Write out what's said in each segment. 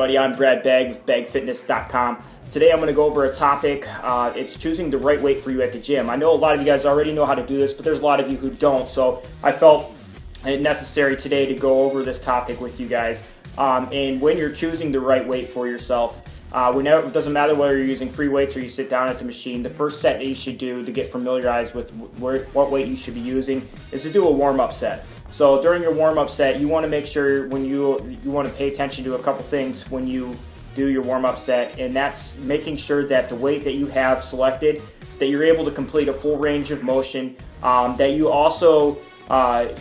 everybody. I'm Brad Begue with BegueFitness.com. Today I'm going to go over a topic. It's choosing the right weight for you at the gym. I know a lot of you guys already know how to do this, but there's a lot of you who don't. So I felt it necessary today to go over this topic with you guys. And when you're choosing the right weight for yourself, it doesn't matter whether you're using free weights or you sit down at the machine, the first set that you should do to get familiarized with what weight you should be using is to do a warm-up set. So during your warm-up set, you want to make sure when you want to pay attention to a couple things when you do your warm-up set, and that's making sure that the weight that you have selected, that you're able to complete a full range of motion, that you also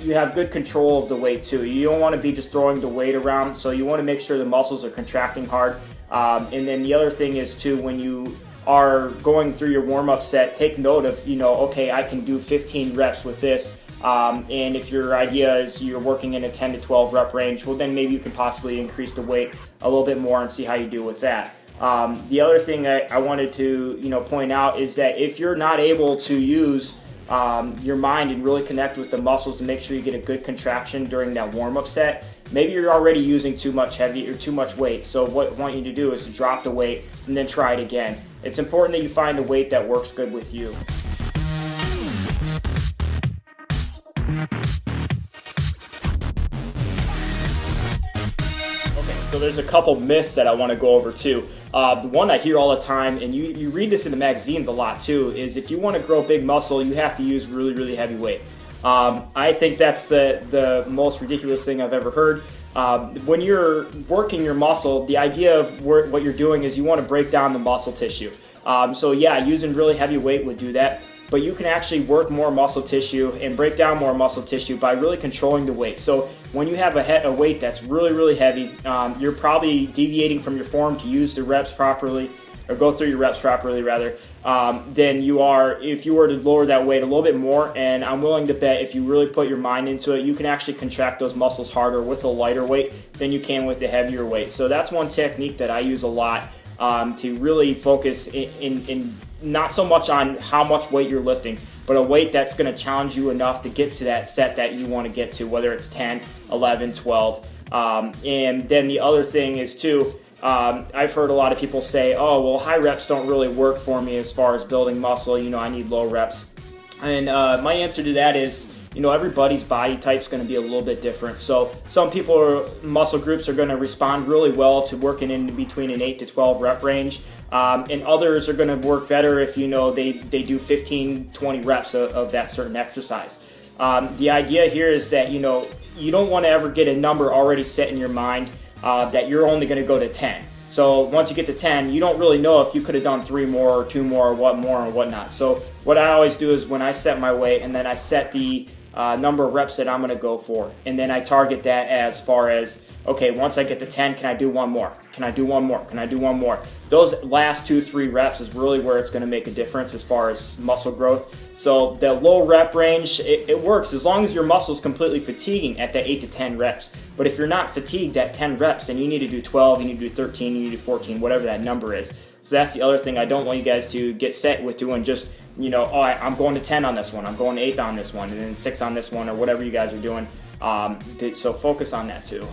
you have good control of the weight too. You don't want to be just throwing the weight around, so you want to make sure the muscles are contracting hard. And then the other thing is too, when you are going through your warm-up set, take note of, okay, I can do 15 reps with this. And if your idea is you're working in a 10 to 12 rep range, well then maybe you can possibly increase the weight a little bit more and see how you do with that. The other thing I wanted to point out is that if you're not able to use your mind and really connect with the muscles to make sure you get a good contraction during that warm-up set, maybe you're already using too much heavy or too much weight. So what I want you to do is to drop the weight and then try it again. It's important that you find a weight that works good with you. So there's a couple myths that I want to go over too. The one I hear all the time, and you read this in the magazines a lot too, is if you want to grow big muscle, you have to use really, really heavy weight. I think that's the most ridiculous thing I've ever heard. When you're working your muscle, the idea of what you're doing is you want to break down the muscle tissue. So yeah, using really heavy weight would do that. But you can actually work more muscle tissue and break down more muscle tissue by really controlling the weight. So when you have a weight that's really, really heavy, you're probably deviating from your form to use the reps properly, or go through your reps properly rather, than you are if you were to lower that weight a little bit more. And I'm willing to bet if you really put your mind into it, you can actually contract those muscles harder with a lighter weight than you can with the heavier weight. So that's one technique that I use a lot to really focus in not so much on how much weight you're lifting, but a weight that's going to challenge you enough to get to that set that you want to get to, whether it's 10, 11, 12. And then the other thing is too, I've heard a lot of people say, oh, well, high reps don't really work for me as far as building muscle. I need low reps. And my answer to that is, everybody's body type is going to be a little bit different. So some muscle groups are going to respond really well to working in between an 8 to 12 rep range. And others are going to work better if they do 15, 20 reps of that certain exercise. The idea here is that you don't want to ever get a number already set in your mind that you're only going to go to 10. So once you get to 10, you don't really know if you could have done 3 more or 2 more or what more or whatnot. So what I always do is when I set my weight and then I set the number of reps that I'm going to go for, and then I target that as far as, okay, once I get to 10, can I do one more? Can I do one more? Can I do one more? Those last 2-3 reps is really where it's going to make a difference as far as muscle growth. So the low rep range, it works as long as your muscle's completely fatiguing at that 8 to 10 reps. But if you're not fatigued at 10 reps, then you need to do 12, you need to do 13, you need to do 14, whatever that number is. So that's the other thing I don't want you guys to get set with doing just, I'm going to 10 on this one, I'm going to 8 on this one, and then 6 on this one, or whatever you guys are doing. So focus on that too.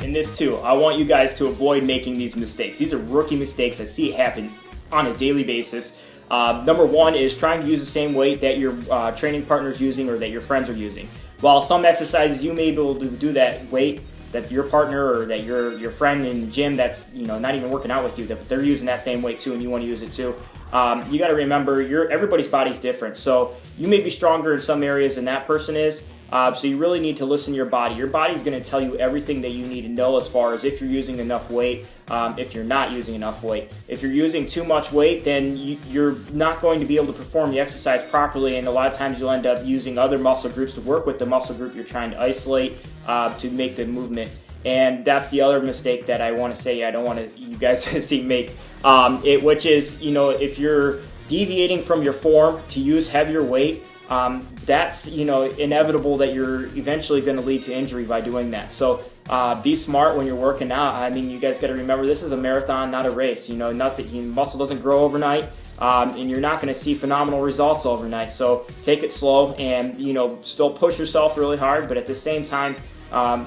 In this too, I want you guys to avoid making these mistakes. These are rookie mistakes. I see it happen on a daily basis. Number one is trying to use the same weight that your training partner is using or that your friends are using. While some exercises you may be able to do that weight that your partner or that your friend in the gym that's not even working out with you, that they're using that same weight too and you want to use it too. You got to remember everybody's body's different. So you may be stronger in some areas than that person is. So you really need to listen to your body. Your body's going to tell you everything that you need to know as far as if you're using enough weight, if you're not using enough weight. If you're using too much weight, then you're not going to be able to perform the exercise properly, and a lot of times you'll end up using other muscle groups to work with the muscle group you're trying to isolate to make the movement. And that's the other mistake that I want to say I don't want you guys to see make, which is, if you're deviating from your form to use heavier weight, that's inevitable that you're eventually going to lead to injury by doing that. So Be smart when you're working out. I mean, you guys got to remember this is a marathon, not a race. Muscle doesn't grow overnight, and you're not going to see phenomenal results overnight. So take it slow, and still push yourself really hard, but at the same time,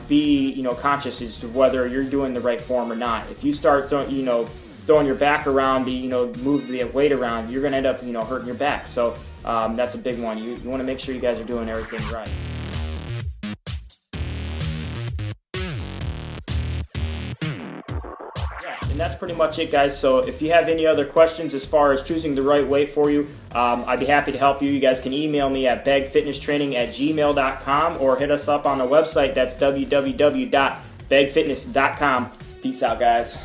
be conscious as to whether you're doing the right form or not. If you start throwing your back around to move the weight around, you're going to end up hurting your back. So that's a big one. You want to make sure you guys are doing everything right. And that's pretty much it, guys. So if you have any other questions as far as choosing the right weight for you, I'd be happy to help you. You guys can email me at begfitnesstraining@gmail.com or hit us up on the website. That's www.begfitness.com. Peace out, guys.